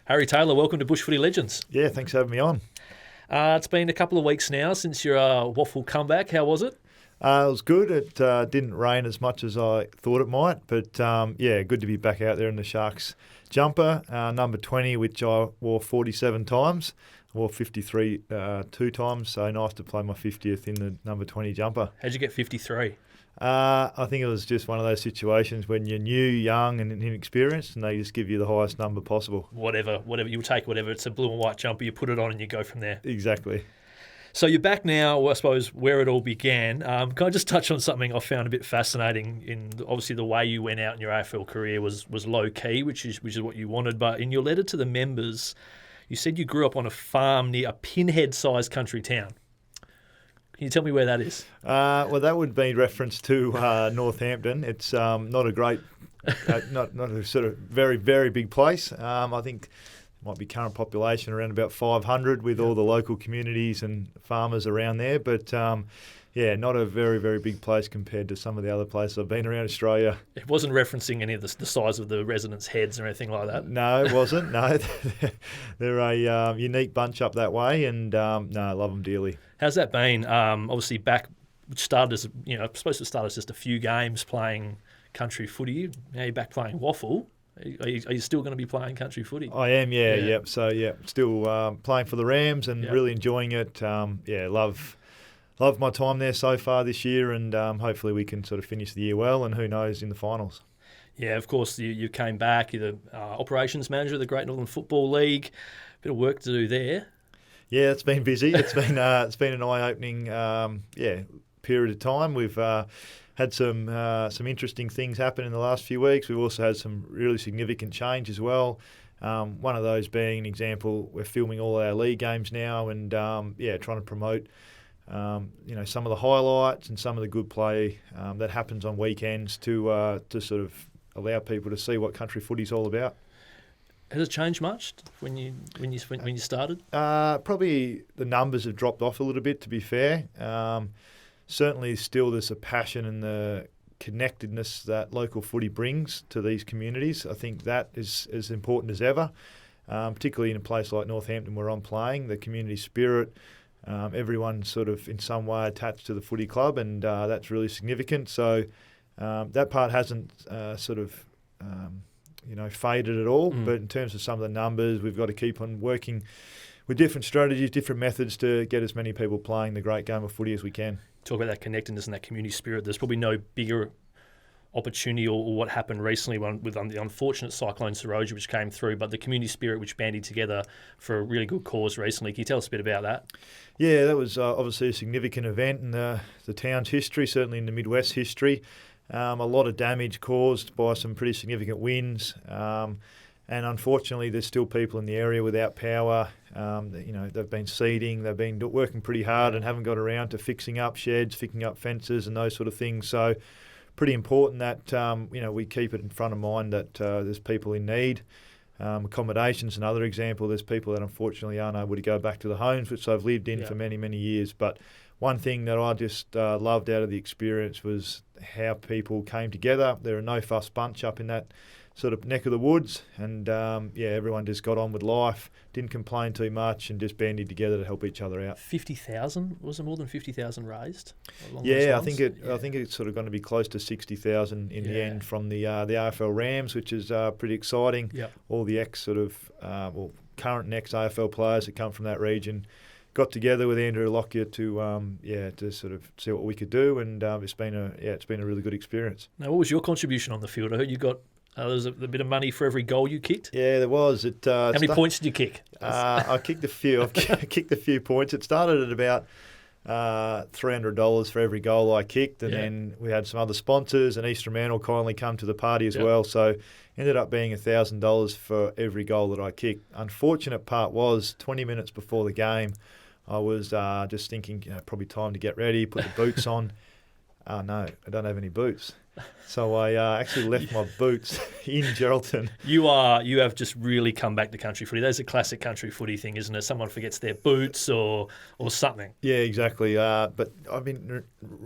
Harry Taylor, welcome to Bush Footy Legends. Yeah, thanks for having me on. It's been a couple of weeks now since your waffle comeback. How was it? It was good. It didn't rain as much as I thought it might, but yeah, good to be back out there in the Sharks jumper, number 20, which I wore 47 times. I wore 53 two times, so nice to play my 50th in the number 20 jumper. How'd you get 53? I think it was just one of those situations when you're new, young and inexperienced, and they just give you the highest number possible. Whatever, you'll take whatever. It's a blue and white jumper, you put it on and you go from there. Exactly. So you're back now, I suppose, where it all began. Can I just touch on something I found a bit fascinating? Obviously the way you went out in your AFL career was low key, which is what you wanted. But in your letter to the members, you said you grew up on a farm near a pinhead-sized country town. Can you tell me where that is? Well, that would be reference to Northampton. It's not a great, not a sort of very, very big place. I think it might be current population around about 500 with all the local communities and farmers around there. But yeah, not a very, very big place compared to some of the other places I've been around Australia. It wasn't referencing any of the size of the residents' heads or anything like that? No, it wasn't. No, they're a unique bunch up that way, and no, I love them dearly. How's that been? Obviously back, which started as, supposed to start as just a few games playing country footy. Now you're back playing waffle. Are you still going to be playing country footy? I am, yeah. Yep. So, yeah, still playing for the Rams and really enjoying it. Love my time there so far this year, and hopefully we can sort of finish the year well, and who knows, in the finals. Yeah, of course, you came back. You're the operations manager of the Great Northern Football League. Bit of work to do there. Yeah, it's been busy. It's been an eye-opening period of time. We've had some interesting things happen in the last few weeks. We've also had some really significant change as well. One of those being an example, we're filming all our league games now, and trying to promote some of the highlights and some of the good play that happens on weekends to sort of allow people to see what country footy's all about. Has it changed much when you started? Probably the numbers have dropped off a little bit, to be fair. Certainly still there's a passion and the connectedness that local footy brings to these communities. I think that is as important as ever, particularly in a place like Northampton where I'm playing. The community spirit, everyone's sort of in some way attached to the footy club, and that's really significant. So that part hasn't faded at all. But in terms of some of the numbers, we've got to keep on working with different strategies, different methods to get as many people playing the great game of footy as we can. Talk about that connectedness and that community spirit. There's probably no bigger opportunity or what happened recently with the unfortunate cyclone Saroja which came through, but the community spirit which banded together for a really good cause recently. Can you tell us a bit about that? Yeah, that was obviously a significant event in the town's history, certainly in the Midwest history. A lot of damage caused by some pretty significant winds, and unfortunately there's still people in the area without power. They've been seeding, they've been working pretty hard and haven't got around to fixing up sheds, fixing up fences and those sort of things. So pretty important that we keep it in front of mind that there's people in need. Accommodation's another example. There's people that unfortunately aren't able to go back to the homes which they've lived in for many, many years. But one thing that I just loved out of the experience was how people came together. They're a no-fuss bunch up in that sort of neck of the woods, and everyone just got on with life, didn't complain too much, and just banded together to help each other out. 50,000? Was it more than 50,000 raised? I think it's sort of going to be close to 60,000 in the end from the AFL Rams, which is pretty exciting. Yep. All the current and ex-AFL players that come from that region got together with Andrew Lockyer to sort of see what we could do, and it's been a really good experience. Now, what was your contribution on the field? I heard you got there was a bit of money for every goal you kicked. Yeah, there was. How many points did you kick? I kicked a few. I've kicked a few points. It started at about $300 for every goal I kicked, and then we had some other sponsors, and East Fremantle kindly come to the party as well. So ended up being $1,000 for every goal that I kicked. Unfortunate part was 20 minutes before the game, I was just thinking, probably time to get ready, put the boots on. Oh, no, I don't have any boots. So I actually left my boots in Geraldton. You have just really come back to country footy. That's a classic country footy thing, isn't it? Someone forgets their boots or something. Yeah, exactly. But I've been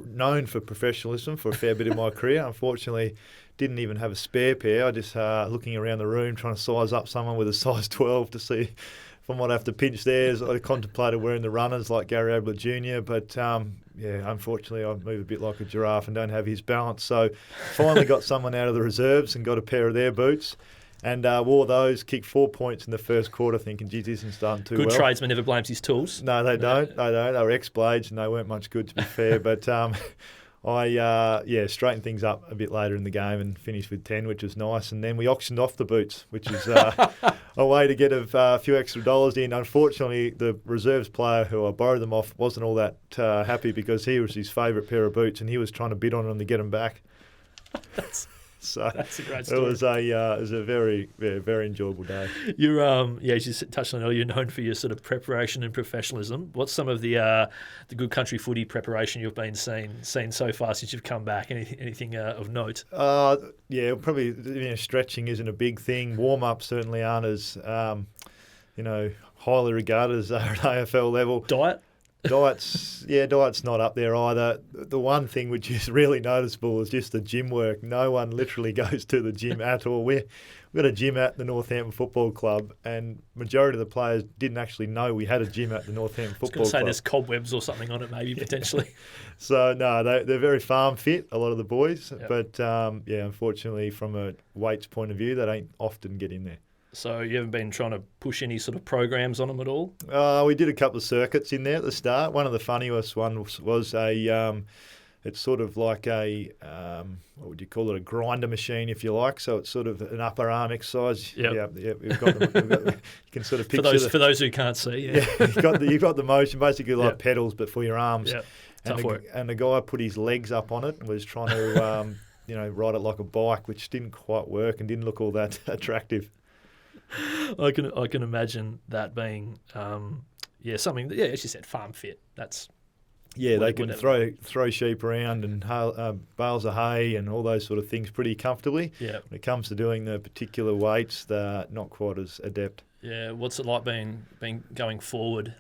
known for professionalism for a fair bit of my career. Unfortunately, didn't even have a spare pair. I just looking around the room trying to size up someone with a size 12 to see if I might have to pinch theirs. I contemplated wearing the runners like Gary Ablett Jr., but unfortunately I move a bit like a giraffe and don't have his balance. So finally got someone out of the reserves and got a pair of their boots and wore those, kicked 4 points in the first quarter thinking, geez, this isn't starting too well. Good tradesman never blames his tools. No, they don't. They don't. They were ex-blades and they weren't much good, to be fair. But I straightened things up a bit later in the game and finished with 10, which was nice. And then we auctioned off the boots, which is a way to get a few extra dollars in. Unfortunately, the reserves player who I borrowed them off wasn't all that happy because he was his favourite pair of boots and he was trying to bid on them to get them back. That's So a great story. It was a very, very, very enjoyable day. You're as you touched on earlier, you're known for your sort of preparation and professionalism. What's some of the good country footy preparation you've been seen so far since you've come back? Anything of note? Probably stretching isn't a big thing. Warm ups certainly aren't as highly regarded as they are at AFL level. Diet's not up there either. The one thing which is really noticeable is just the gym work. No one literally goes to the gym at all. We've got a gym at the Northampton Football Club, and majority of the players didn't actually know we had a gym at the Northampton Football Club. I was going to say there's cobwebs or something on it, maybe potentially. So no, they're very farm fit, a lot of the boys. Yep. But unfortunately, from a weights point of view, they don't often get in there. So you haven't been trying to push any sort of programs on them at all? We did a couple of circuits in there at the start. One of the funniest ones was it's sort of like a, what would you call it, a grinder machine, if you like. So it's sort of an upper arm exercise. Yep. Yeah, we've got you can sort of picture for those who can't see. Yeah, you've got the motion, basically like pedals, but for your arms. Yeah, and the guy put his legs up on it and was trying to, ride it like a bike, which didn't quite work and didn't look all that attractive. I can imagine that being something. Yeah, as you said, farm fit. That's they can throw sheep around and bales of hay and all those sort of things pretty comfortably. Yeah. When it comes to doing the particular weights, they're not quite as adept. Yeah. What's it like being going forward?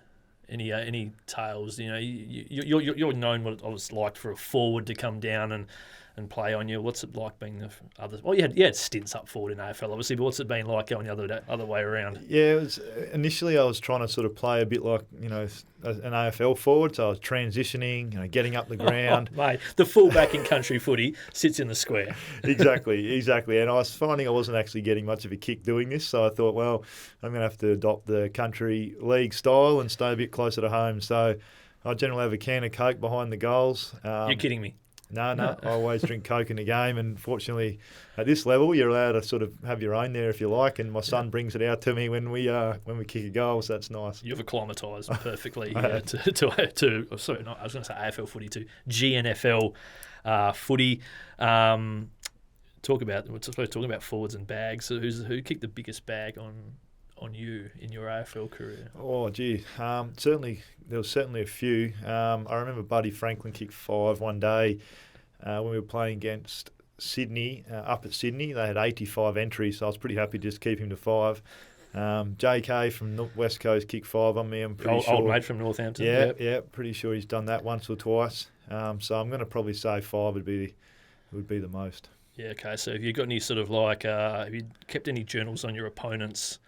Any tales? You're known what it was like for a forward to come down and play on you. What's it like being the other? Well, you had stints up forward in AFL, obviously, but what's it been like going the other way around? Yeah, it was, initially I was trying to sort of play a bit like an AFL forward, so I was transitioning, getting up the ground. Oh, mate, the fullback in country footy sits in the square. Exactly, and I was finding I wasn't actually getting much of a kick doing this, so I thought, well, I'm going to have to adopt the country league style and stay a bit closer to home. So I generally have a can of Coke behind the goals. You're kidding me. No. I always drink Coke in the game, and fortunately, at this level, you're allowed to sort of have your own there if you like. And my son brings it out to me when we kick a goal, so that's nice. You've acclimatised perfectly to I was going to say AFL footy to GNFL footy. Talking about forwards and bags. So who kicked the biggest bag on you in your AFL career? Oh, gee. There was certainly a few. I remember Buddy Franklin kicked 5 one day when we were playing against Sydney, up at Sydney. They had 85 entries, so I was pretty happy to just keep him to 5. JK from West Coast kicked 5 on me. I'm pretty sure. Old mate from Northampton. Yeah, pretty sure he's done that once or twice. So I'm going to probably say 5 would be the most. Yeah, okay. So have you got any sort of have you kept any journals on your opponents?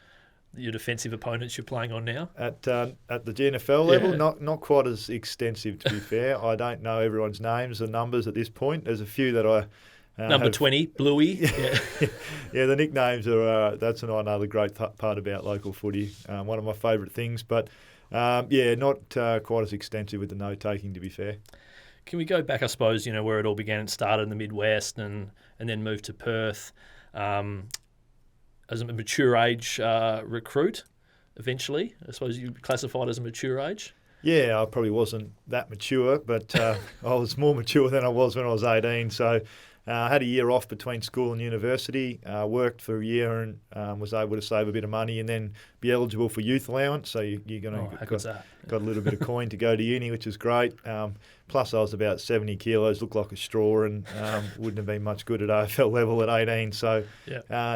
Your defensive opponents you're playing on now? At the GNFL level, not quite as extensive, to be fair. I don't know everyone's names or numbers at this point. There's a few that I Number 20, Bluey. Yeah, the nicknames are that's another great part about local footy. One of my favourite things, but not quite as extensive with the note-taking, to be fair. Can we go back, I suppose, where it all began? It started in the Midwest and then moved to Perth. As a mature age recruit, eventually, I suppose you classified as a mature age? Yeah, I probably wasn't that mature, but I was more mature than I was when I was 18. So Had a year off between school and university, worked for a year and was able to save a bit of money and then be eligible for youth allowance. So you're going to got a little bit of coin to go to uni, which is great. Plus I was about 70 kilos, looked like a straw, and wouldn't have been much good at AFL level at 18. So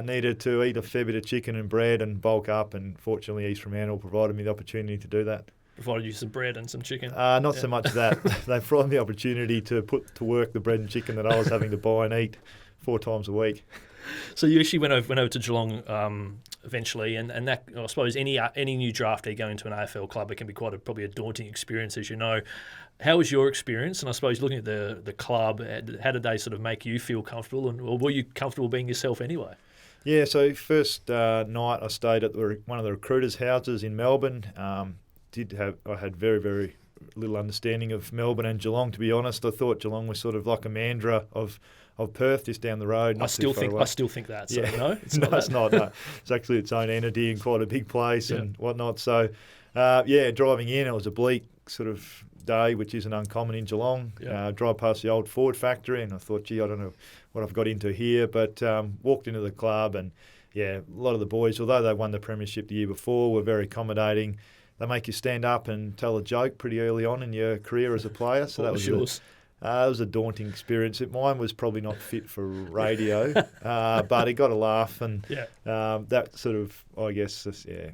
needed to eat a fair bit of chicken and bread and bulk up, and fortunately East Fremantle provided me the opportunity to do that. Provided you some bread and some chicken? Not so much that. They provided me the opportunity to put to work the bread and chicken that I was having to buy and eat 4 times a week. So you actually went over to Geelong eventually, and that, I suppose any new draftee going to an AFL club, it can be probably a daunting experience, as you know. How was your experience? And I suppose looking at the club, how did they sort of make you feel comfortable, or were you comfortable being yourself anyway? Yeah, so first night I stayed at one of the recruiters' houses in Melbourne. I had very, very little understanding of Melbourne and Geelong, to be honest. I thought Geelong was sort of like a Mandurah of Perth, just down the road. I still think that. So no, it's no, not. It's not. No. It's actually its own entity and quite a big place and whatnot. So, driving in, it was a bleak sort of day, which isn't uncommon in Geelong. Drive past the old Ford factory, and I thought, gee, I don't know what I've got into here. But walked into the club, and a lot of the boys, although they won the premiership the year before, were very accommodating. They make you stand up and tell a joke pretty early on in your career as a player. So that was yours. It was a daunting experience. Mine was probably not fit for radio, but it got a laugh, and that sort of, I guess,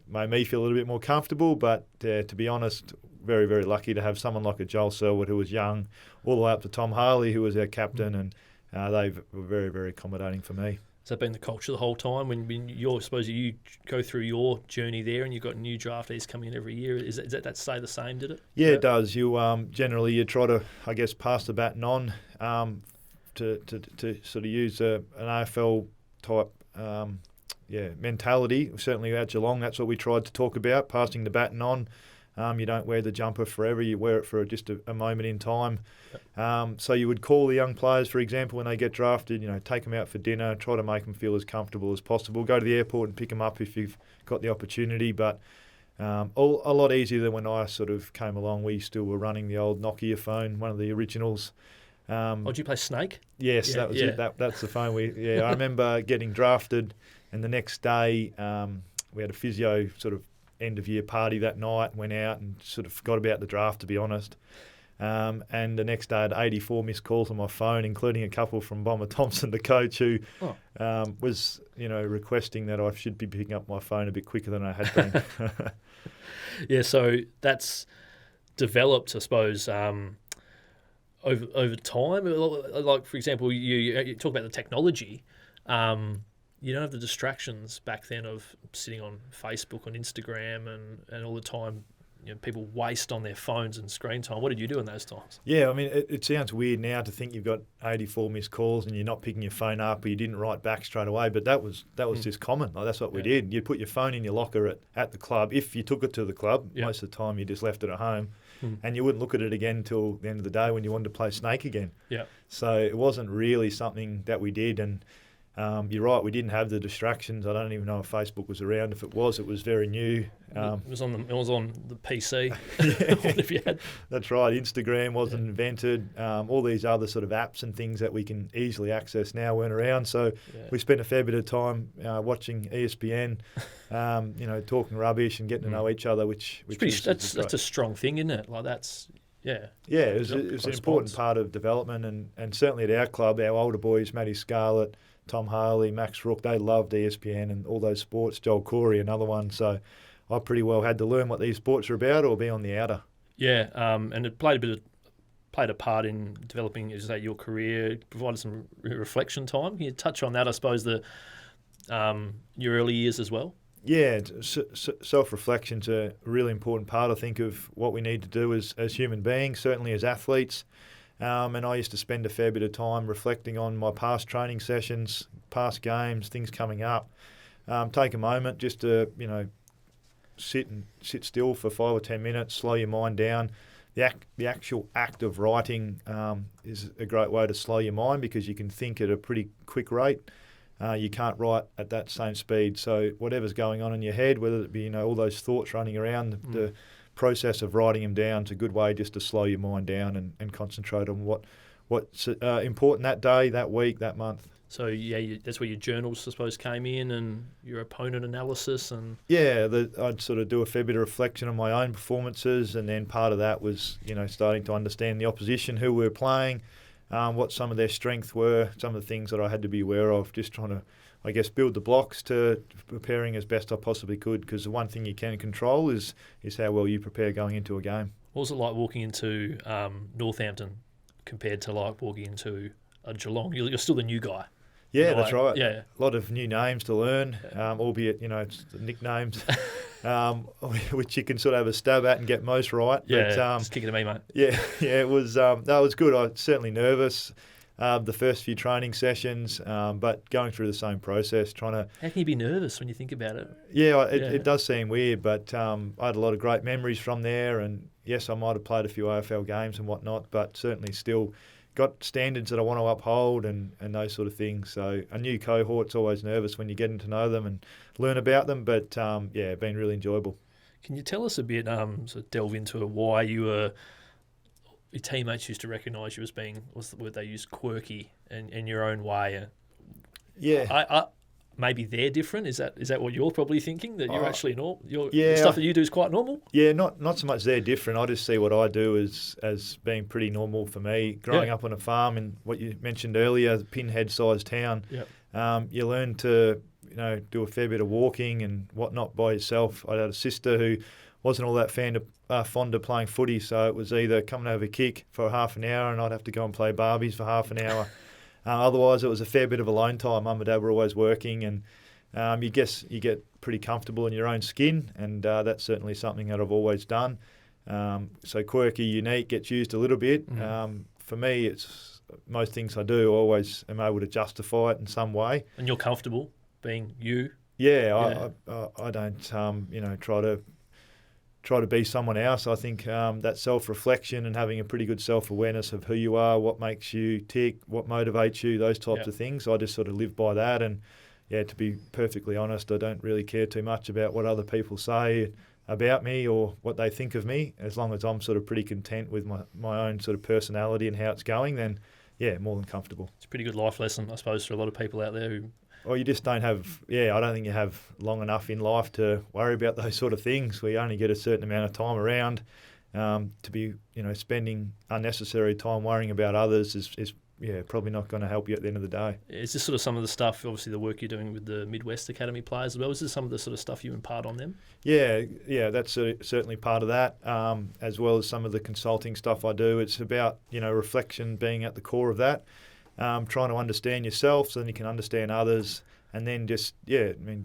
made me feel a little bit more comfortable. But to be honest, very, very lucky to have someone like a Joel Selwood, who was young, all the way up to Tom Harley, who was our captain, and they were very, very accommodating for me. Has that been the culture the whole time? When you go through your journey there, and you've got new draftees coming in every year, is that stay the same? Did it? Yeah, it does. You generally you try to, I guess, pass the baton on to sort of use an AFL type mentality. Certainly at Geelong, that's what we tried to talk about, passing the baton on. You don't wear the jumper forever. You wear it for just a moment in time. So you would call the young players, for example, when they get drafted, take them out for dinner, try to make them feel as comfortable as possible. Go to the airport and pick them up if you've got the opportunity. But a lot easier than when I sort of came along. We still were running the old Nokia phone, one of the originals. Did you play Snake? Yes, that was it. That's the phone. I remember getting drafted, and the next day we had a physio sort of end-of-year party that night, went out and sort of forgot about the draft, to be honest. And the next day I had 84 missed calls on my phone, including a couple from Bomber Thompson, the coach, who was requesting that I should be picking up my phone a bit quicker than I had been. So that's developed, I suppose, over time. Like, for example, you talk about the technology. You don't have the distractions back then of sitting on Facebook, on Instagram, and all the time people waste on their phones and screen time. What did you do in those times? Yeah, I mean, it sounds weird now to think you've got 84 missed calls and you're not picking your phone up, or you didn't write back straight away, but that was just common. Like, that's what we did. You put your phone in your locker at the club. If you took it to the club, most of the time you just left it at home, and you wouldn't look at it again until the end of the day when you wanted to play Snake again. Yeah. So it wasn't really something that we did, and you're right, we didn't have the distractions. I don't even know if Facebook was around. If it was very new. It was on the PC. What if you had? That's right. Instagram wasn't invented. All these other sort of apps and things that we can easily access now weren't around. So we spent a fair bit of time watching ESPN, talking rubbish and getting to know each other, which that's a strong thing, isn't it? Like that's. Yeah, it was an important part of development, and certainly at our club, our older boys, Matty Scarlett, Tom Harley, Max Rook, they loved ESPN and all those sports. Joel Corey, another one. So I pretty well had to learn what these sports are about or be on the outer. Yeah, and it played a part in developing, as you say, your career, provided some reflection time. Can you touch on that, I suppose, your early years as well? Yeah, self-reflection's a really important part, I think, of what we need to do as human beings, certainly as athletes. And I used to spend a fair bit of time reflecting on my past training sessions, past games, things coming up. Take a moment just to, sit still for 5 or 10 minutes, slow your mind down. The actual act of writing is a great way to slow your mind, because you can think at a pretty quick rate. You can't write at that same speed. So whatever's going on in your head, whether it be all those thoughts running around, the process of writing them down is a good way just to slow your mind down and concentrate on what's important that day, that week, that month. So yeah, that's where your journals, I suppose, came in, and your opponent analysis, and Yeah, I'd sort of do a fair bit of reflection on my own performances, and then part of that was, starting to understand the opposition, who we were playing, what some of their strengths were, some of the things that I had to be aware of, just trying to, I guess, build the blocks to preparing as best I possibly could, because the one thing you can control is how well you prepare going into a game. what was it like walking into Northampton compared to like walking into a Geelong? You're still the new guy. Yeah, that's right. Yeah. A lot of new names to learn, albeit, it's the nicknames, which you can sort of have a stab at and get most right. Yeah, but, just kick it to me, mate. Yeah, it was it was good. I was certainly nervous the first few training sessions, but going through the same process, trying to... How can you be nervous when you think about it? Yeah, it does seem weird, but I had a lot of great memories from there, and yes, I might have played a few AFL games and whatnot, but certainly still got standards that I want to uphold and those sort of things. So a new cohort's always nervous when you're getting to know them and learn about them, but been really enjoyable. Can you tell us a bit, sort of delve into why your teammates used to recognise you as being, what's the word they use, quirky in your own way? Yeah. Maybe they're different. Is that what you're probably thinking? That you're actually normal? Yeah, the stuff that you do is quite normal? Yeah, not so much they're different. I just see what I do as being pretty normal for me. Growing up on a farm in what you mentioned earlier, the pinhead-sized town, you learn to do a fair bit of walking and whatnot by yourself. I had a sister who wasn't all that fond of playing footy, so it was either come and have a kick for half an hour and I'd have to go and play Barbies for half an hour. Otherwise, it was a fair bit of alone time. Mum and Dad were always working, and you get pretty comfortable in your own skin, and that's certainly something that I've always done. So quirky, unique, gets used a little bit. For me, it's most things I do, I always am able to justify it in some way. And you're comfortable being you? Yeah. I don't, try to be someone else. I think that self-reflection and having a pretty good self-awareness of who you are, what makes you tick, what motivates you, those types of things. I just sort of live by that. And to be perfectly honest, I don't really care too much about what other people say about me or what they think of me. As long as I'm sort of pretty content with my own sort of personality and how it's going, then more than comfortable. It's a pretty good life lesson, I suppose, for a lot of people out there who... Well, you just don't have, I don't think you have long enough in life to worry about those sort of things. We only get a certain amount of time around. To be, spending unnecessary time worrying about others is probably not going to help you at the end of the day. Is this sort of some of the stuff, obviously the work you're doing with the Midwest Academy players as well, is this some of the sort of stuff you impart on them? Yeah, that's certainly part of that, as well as some of the consulting stuff I do. It's about, reflection being at the core of that. Trying to understand yourself so then you can understand others, and then just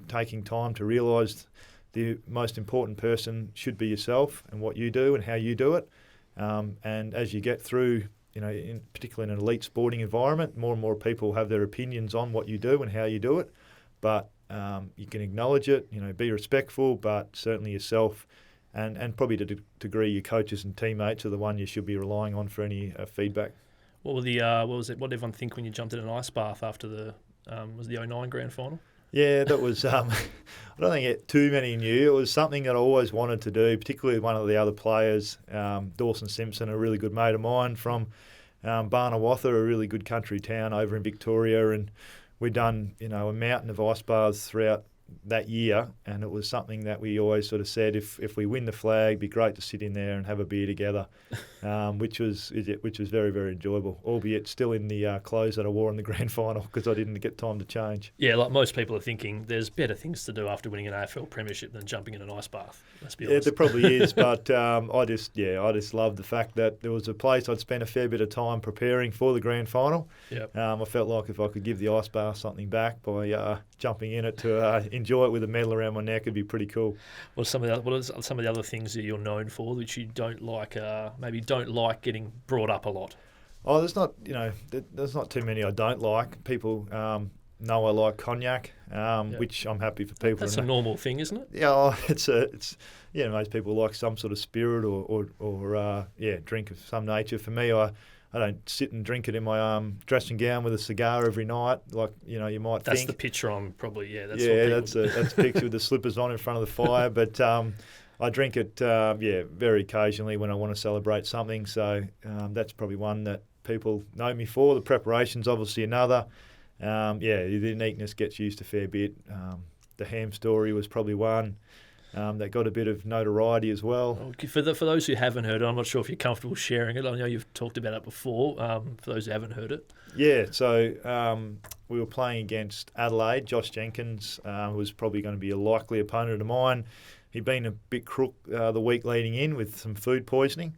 taking time to realise the most important person should be yourself and what you do and how you do it. And as you get through, particularly in an elite sporting environment, more and more people have their opinions on what you do and how you do it. But you can acknowledge it, be respectful, but certainly yourself, and probably to a degree your coaches and teammates are the one you should be relying on for any feedback. What were the what did everyone think when you jumped in an ice bath after the was the 09 grand final? Yeah, that was I don't think too many knew. It was something that I always wanted to do, particularly with one of the other players, Dawson Simpson, a really good mate of mine from Barnawatha, a really good country town over in Victoria, and we'd done a mountain of ice baths throughout that year, and it was something that we always sort of said, if we win the flag, it'd be great to sit in there and have a beer together, which was very, very enjoyable, albeit still in the clothes that I wore in the grand final because I didn't get time to change. Yeah, like most people are thinking, there's better things to do after winning an AFL premiership than jumping in an ice bath. Let's be honest. Yeah, there probably is, but I just loved the fact that there was a place I'd spent a fair bit of time preparing for the grand final. Yep. I felt like if I could give the ice bath something back by jumping in it to enjoy it with a medal around my neck, it'd be pretty cool. What are some of the other things that you're known for which you don't like? Maybe don't like getting brought up a lot. Oh, there's not too many I don't like. People know I like cognac, which I'm happy for people. That's a normal thing, isn't it? Yeah, it's most people like some sort of spirit or drink of some nature. For me, I don't sit and drink it in my dressing gown with a cigar every night, like you might think. That's the picture I'm probably that's a picture with the slippers on in front of the fire. But I drink it very occasionally when I want to celebrate something. So that's probably one that people know me for. The preparation's obviously another. The uniqueness gets used a fair bit. The ham story was probably one that got a bit of notoriety as well. Okay, for those who haven't heard it, I'm not sure if you're comfortable sharing it. I know you've talked about it before. For those who haven't heard it. Yeah, so we were playing against Adelaide. Josh Jenkins was probably going to be a likely opponent of mine. He'd been a bit crook the week leading in with some food poisoning.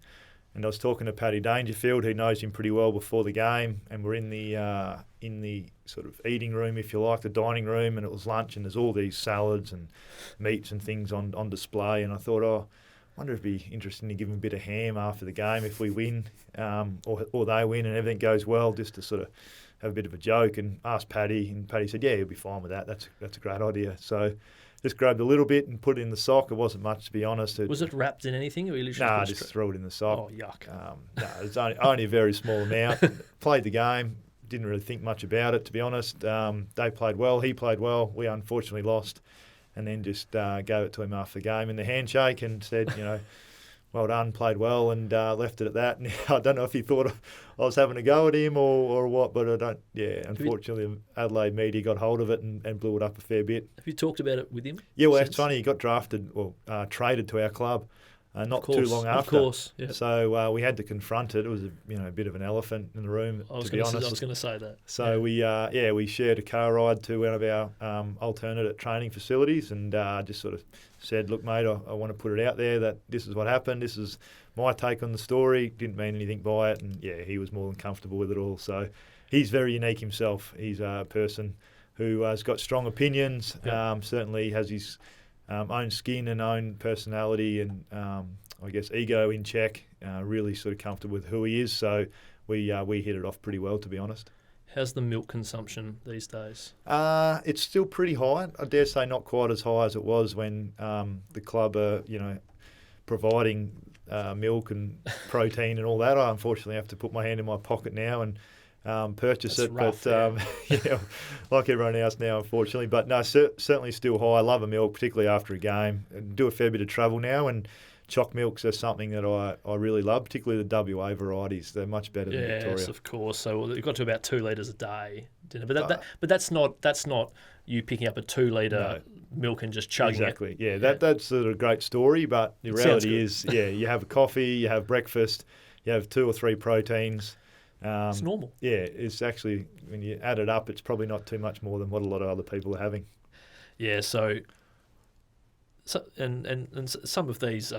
And I was talking to Paddy Dangerfield, who knows him pretty well, before the game, and we're in the sort of eating room, if you like, the dining room, and it was lunch, and there's all these salads and meats and things on display. And I thought, I wonder if it'd be interesting to give them a bit of ham after the game if we win, or they win and everything goes well, just to sort of have a bit of a joke. And asked Paddy, and Paddy said, yeah, he'll be fine with that. That's a great idea. So just grabbed a little bit and put it in the sock. It wasn't much, to be honest. Was it wrapped in anything? Or Just threw it in the sock. Oh, yuck. It was only a very small amount. Played the game. Didn't really think much about it, to be honest. They played well. He played well. We unfortunately lost. And then just gave it to him after the game in the handshake and said, well done, played well, and left it at that. And I don't know if he thought I was having a go at him or what, but I don't. Yeah, unfortunately, Adelaide media got hold of it and blew it up a fair bit. Have you talked about it with him? Yeah, well, it's funny. He got traded to our club not too long after. Of course, yeah. So we had to confront it. It was a bit of an elephant in the room, to be honest. I was going to say that. So we shared a car ride to one of our alternate training facilities, and just sort of said, look, mate, I want to put it out there that this is what happened. This is my take on the story. Didn't mean anything by it. And, yeah, he was more than comfortable with it all. So he's very unique himself. He's a person who has got strong opinions, certainly has his own skin and own personality and, I guess, ego in check, really sort of comfortable with who he is. So we hit it off pretty well, to be honest. How's the milk consumption these days? It's still pretty high. I dare say not quite as high as it was when the club are, providing milk and protein and all that. I unfortunately have to put my hand in my pocket now and purchase That's it. Rough, but like everyone else now, unfortunately. But no, certainly still high. I love a milk, particularly after a game. I do a fair bit of travel now, and choc milks are something that I really love, particularly the WA varieties. They're much better than Victoria. Yes, of course. So you've got to about 2 litres a day, but that's not you picking up a 2 litre milk and just chugging exactly. it. Yeah, that's sort of a great story, but the reality is, you have a coffee, you have breakfast, you have 2 or 3 proteins. It's normal. Yeah, it's actually, when you add it up, it's probably not too much more than what a lot of other people are having. Yeah, so and some of these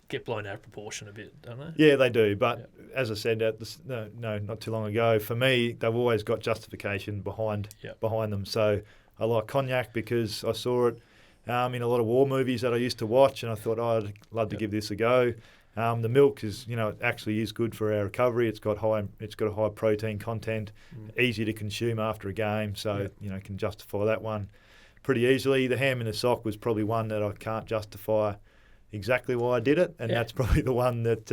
get blown out of proportion a bit, don't they? Yeah, they do. But as I said, not too long ago, for me, they've always got justification behind them. So I like cognac because I saw it in a lot of war movies that I used to watch, and I thought, I'd love to give this a go. The milk is, it actually is good for our recovery. It's got a high protein content, easy to consume after a game, so can justify that one pretty easily. The ham in the sock was probably one that I can't justify exactly why I did it, and that's probably the one that,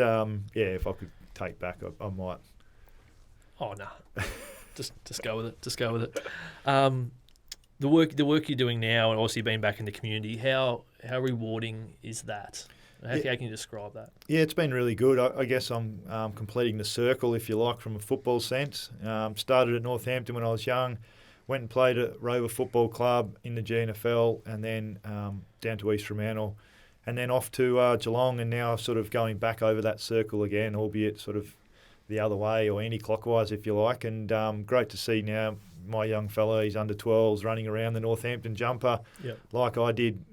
if I could take back, I might. Oh no, just go with it. Just go with it. The work you're doing now, and obviously being back in the community, how rewarding is that? How can you describe that? Yeah, it's been really good. I guess I'm completing the circle, if you like, from a football sense. Started at Northampton when I was young, went and played at Rover Football Club in the GNFL, and then down to East Fremantle, and then off to Geelong, and now sort of going back over that circle again, albeit sort of the other way or anti-clockwise, if you like. And great to see now my young fella, he's under 12s, running around the Northampton jumper like I did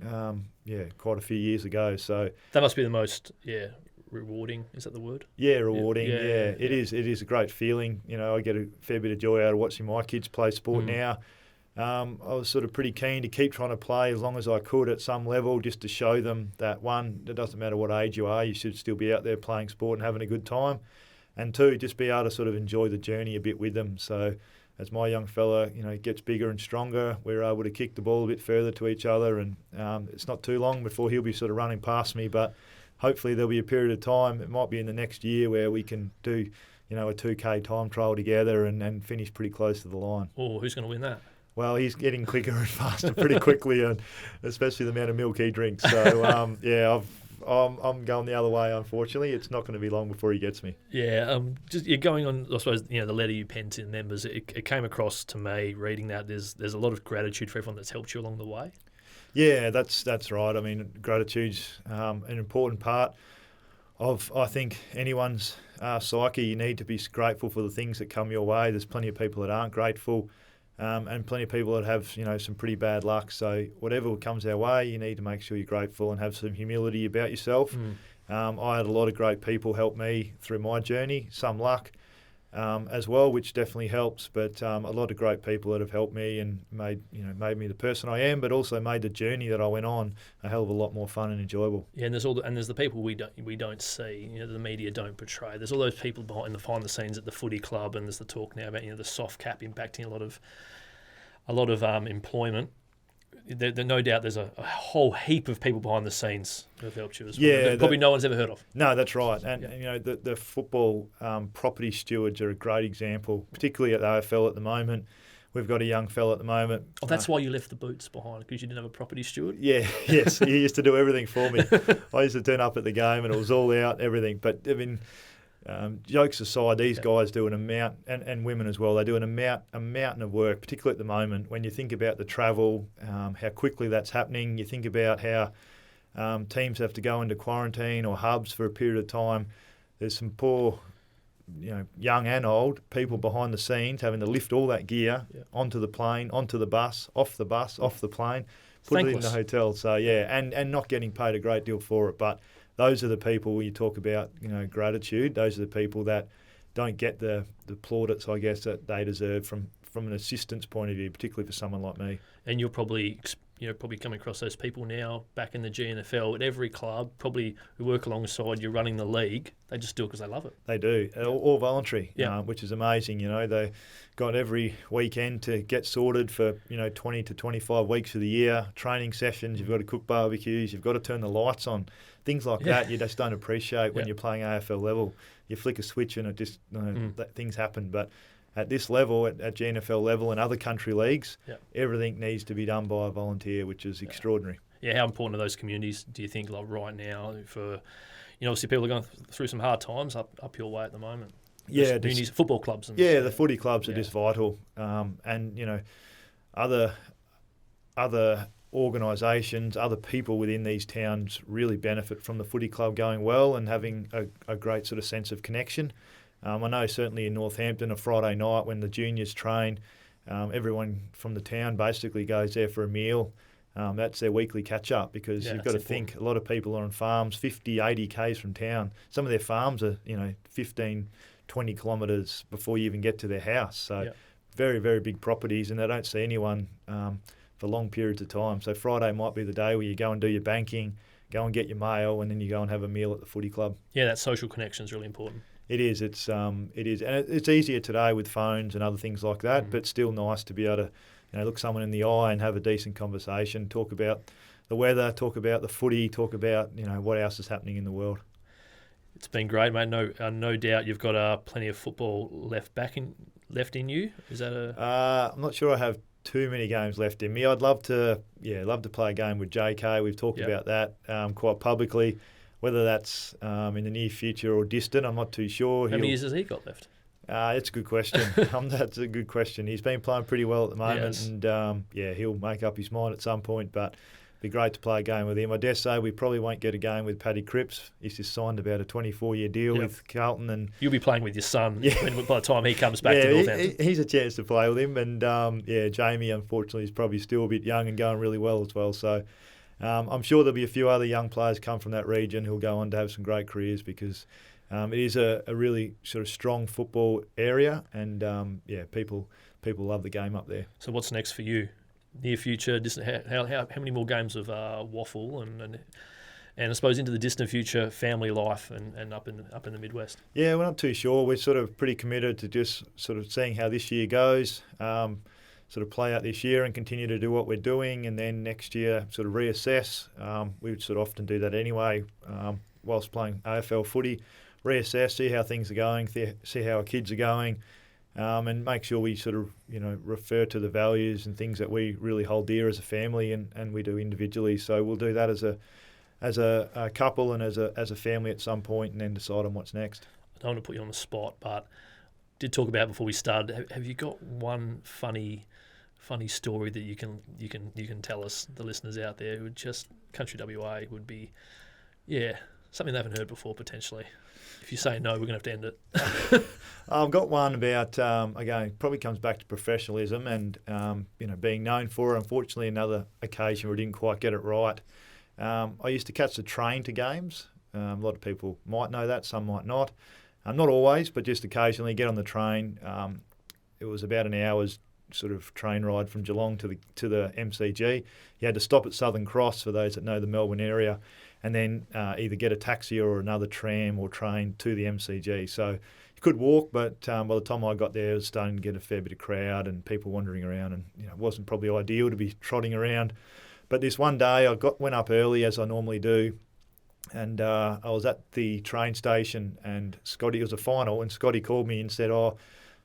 quite a few years ago. So that must be the most rewarding. Is that the word? Yeah, rewarding. It is. It is a great feeling. I get a fair bit of joy out of watching my kids play sport now. I was sort of pretty keen to keep trying to play as long as I could at some level, just to show them that, one, it doesn't matter what age you are, you should still be out there playing sport and having a good time, and two, just be able to sort of enjoy the journey a bit with them. So as my young fella, gets bigger and stronger, we're able to kick the ball a bit further to each other, and it's not too long before he'll be sort of running past me, but hopefully there'll be a period of time, it might be in the next year, where we can do, a 2K time trial together and finish pretty close to the line. Oh, who's going to win that? Well, he's getting quicker and faster pretty quickly, and especially the amount of milk he drinks. So, I'm going the other way. Unfortunately, it's not going to be long before he gets me. Yeah, just you're going on. I suppose the letter you penned to members. It came across to me reading that. There's a lot of gratitude for everyone that's helped you along the way. Yeah, that's right. I mean, gratitude's an important part of, I think, anyone's psyche. You need to be grateful for the things that come your way. There's plenty of people that aren't grateful, and plenty of people that have some pretty bad luck. So whatever comes our way, you need to make sure you're grateful and have some humility about yourself. I had a lot of great people help me through my journey. Some luck as well, which definitely helps. But a lot of great people that have helped me and made me the person I am, but also made the journey that I went on a hell of a lot more fun and enjoyable. Yeah, and there's the people we don't see. The media don't portray. There's all those people behind the scenes at the footy club, and there's the talk now about the soft cap impacting a lot of employment. There, no doubt there's a whole heap of people behind the scenes who have helped you as well. Yeah, probably no one's ever heard of. No, that's right. And the football property stewards are a great example, particularly at the AFL at the moment. We've got a young fella at the moment. Oh, that's why you left the boots behind, because you didn't have a property steward? Yeah, yes. He used to do everything for me. I used to turn up at the game and it was all out, everything. But, I mean, jokes aside, these guys do an amount, and women as well, they do a mountain of work, particularly at the moment. When you think about the travel, how quickly that's happening, you think about how teams have to go into quarantine or hubs for a period of time. There's some poor, young and old, people behind the scenes having to lift all that gear onto the plane, onto the bus, off the plane, put Thankless. it in the hotel. So, and not getting paid a great deal for it. But those are the people when you talk about, gratitude, those are the people that don't get the plaudits, I guess, that they deserve from an assistant's point of view, particularly for someone like me. And you're probably coming across those people now back in the GNFL at every club, probably who work alongside you running the league. They just do it because they love it. They do, all voluntary, which is amazing. They got every weekend to get sorted for 20 to 25 weeks of the year, training sessions. You've got to cook barbecues. You've got to turn the lights on. Things like that you just don't appreciate when you're playing AFL level. You flick a switch and it just things happen. But at this level, at GNFL level and other country leagues, everything needs to be done by a volunteer, which is extraordinary. Yeah, how important are those communities, do you think, like right now, for, obviously people are going through some hard times up your way at the moment? Yeah. Communities, football clubs. The footy clubs are just vital. And, other organisations, other people within these towns really benefit from the footy club going well and having a great sort of sense of connection. I know certainly in Northampton, a Friday night when the juniors train, everyone from the town basically goes there for a meal. That's their weekly catch-up because you've got to think a lot of people are on farms 50, 80 k's from town. Some of their farms are, 15, 20 kilometres before you even get to their house. So very, very big properties, and they don't see anyone for long periods of time. So Friday might be the day where you go and do your banking, go and get your mail, and then you go and have a meal at the footy club. Yeah, that social connection is really important. It is. It is, and it's easier today with phones and other things like that. But still nice to be able to, look someone in the eye and have a decent conversation. Talk about the weather. Talk about the footy. Talk about what else is happening in the world. It's been great, mate. No doubt you've got plenty of football left in you. Is that I'm not sure I have too many games left in me. I'd love to play a game with JK. We've talked about that quite publicly. Whether that's in the near future or distant, I'm not too sure. How many years has he got left? It's a good question. That's a good question. He's been playing pretty well at the moment, and he'll make up his mind at some point. But it'd be great to play a game with him. I dare say we probably won't get a game with Paddy Cripps. He's just signed about a 24-year deal with Carlton, and you'll be playing with your son by the time he comes back to Northampton. He's a chance to play with him, and Jamie unfortunately is probably still a bit young and going really well as well. So. I'm sure there'll be a few other young players come from that region who'll go on to have some great careers because it is a really sort of strong football area, and people love the game up there. So what's next for you? Near future, how many more games of waffle and I suppose into the distant future, family life and up in the Midwest? Yeah, we're not too sure. We're sort of pretty committed to just sort of seeing how this year goes. Sort of play out this year and continue to do what we're doing, and then next year sort of reassess. We would sort of often do that anyway whilst playing AFL footy, reassess, see how things are going, see how our kids are going, and make sure we sort of refer to the values and things that we really hold dear as a family and we do individually. So we'll do that as as a couple and as a family at some point, and then decide on what's next. I don't want to put you on the spot, but did talk about before we started. Have you got one funny story that you can tell us, the listeners out there who just Country WA would be, something they haven't heard before potentially? If you say no, we're going to have to end it. I've got one about, again, probably comes back to professionalism and, being known for it. Unfortunately, another occasion where I didn't quite get it right. I used to catch the train to games. A lot of people might know that, some might not. Not always, but just occasionally get on the train. It was about an hour's sort of train ride from Geelong to the MCG. You had to stop at Southern Cross, for those that know the Melbourne area, and then either get a taxi or another tram or train to the MCG. So you could walk, but by the time I got there, it was starting to get a fair bit of crowd and people wandering around, and it wasn't probably ideal to be trotting around. But this one day, I went up early, as I normally do, and I was at the train station, and Scotty, it was a final, and Scotty called me and said,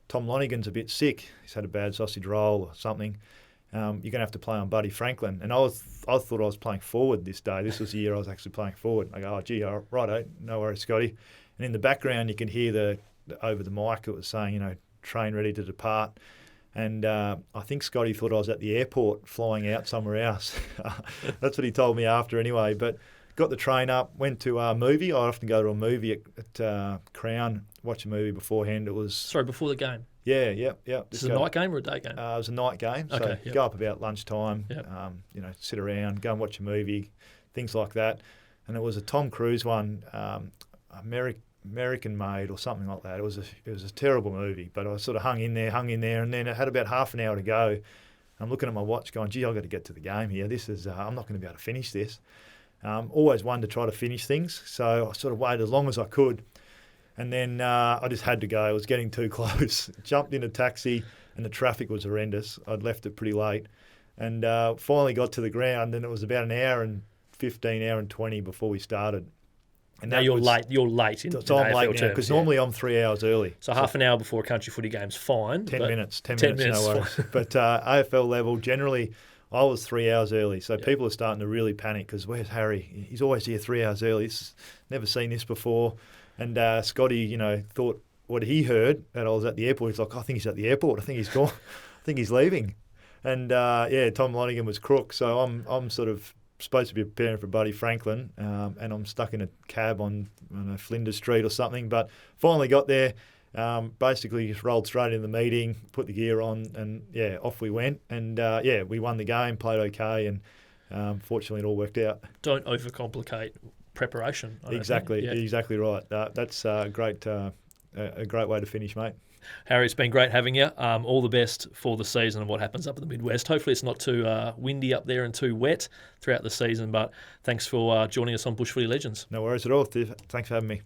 Tom Lonigan's a bit sick. He's had a bad sausage roll or something. You're going to have to play on Buddy Franklin. And I thought I was playing forward this day. This was the year I was actually playing forward. I go, righto, no worries, Scotty. And in the background, you can hear over the mic, it was saying, train ready to depart. And I think Scotty thought I was at the airport flying out somewhere else. That's what he told me after anyway. But got the train up, went to a movie. I often go to a movie at Crown, watch a movie beforehand. It was... Sorry, before the game? Yeah. This is a night game or a day game? It was a night game. So okay, go up about lunchtime, sit around, go and watch a movie, things like that. And it was a Tom Cruise one, American Made or something like that. It was a terrible movie, but I sort of hung in there, and then it had about half an hour to go. I'm looking at my watch going, I've got to get to the game here. This is I'm not going to be able to finish this. Always one to try to finish things, so I sort of waited as long as I could, and then I just had to go. It was getting too close. Jumped in a taxi, and the traffic was horrendous. I'd left it pretty late, and finally got to the ground, and it was about an hour and 15, hour and 20 before we started. And now you're late. You're late in so I'm late now, because normally I'm 3 hours early. So half an hour before a country footy game's fine. 10 minutes, no worries. But AFL level, generally, I was 3 hours early. So people are starting to really panic because where's Harry? He's always here 3 hours early. He's never seen this before. And Scotty, thought what he heard that I was at the airport. He's like, I think he's at the airport. I think he's gone. I think he's leaving. And Tom Lonigan was crook. So I'm sort of supposed to be preparing for Buddy Franklin, and I'm stuck in a cab on Flinders Street or something. But finally got there. Basically just rolled straight into the meeting, put the gear on, and off we went. And we won the game, played okay, and fortunately it all worked out. Don't overcomplicate preparation. Exactly right. That's a great way to finish, mate. Harry, it's been great having you. All the best for the season and what happens up in the Midwest. Hopefully it's not too windy up there and too wet throughout the season, but thanks for joining us on Bush Footy Legends. No worries at all. Thanks for having me.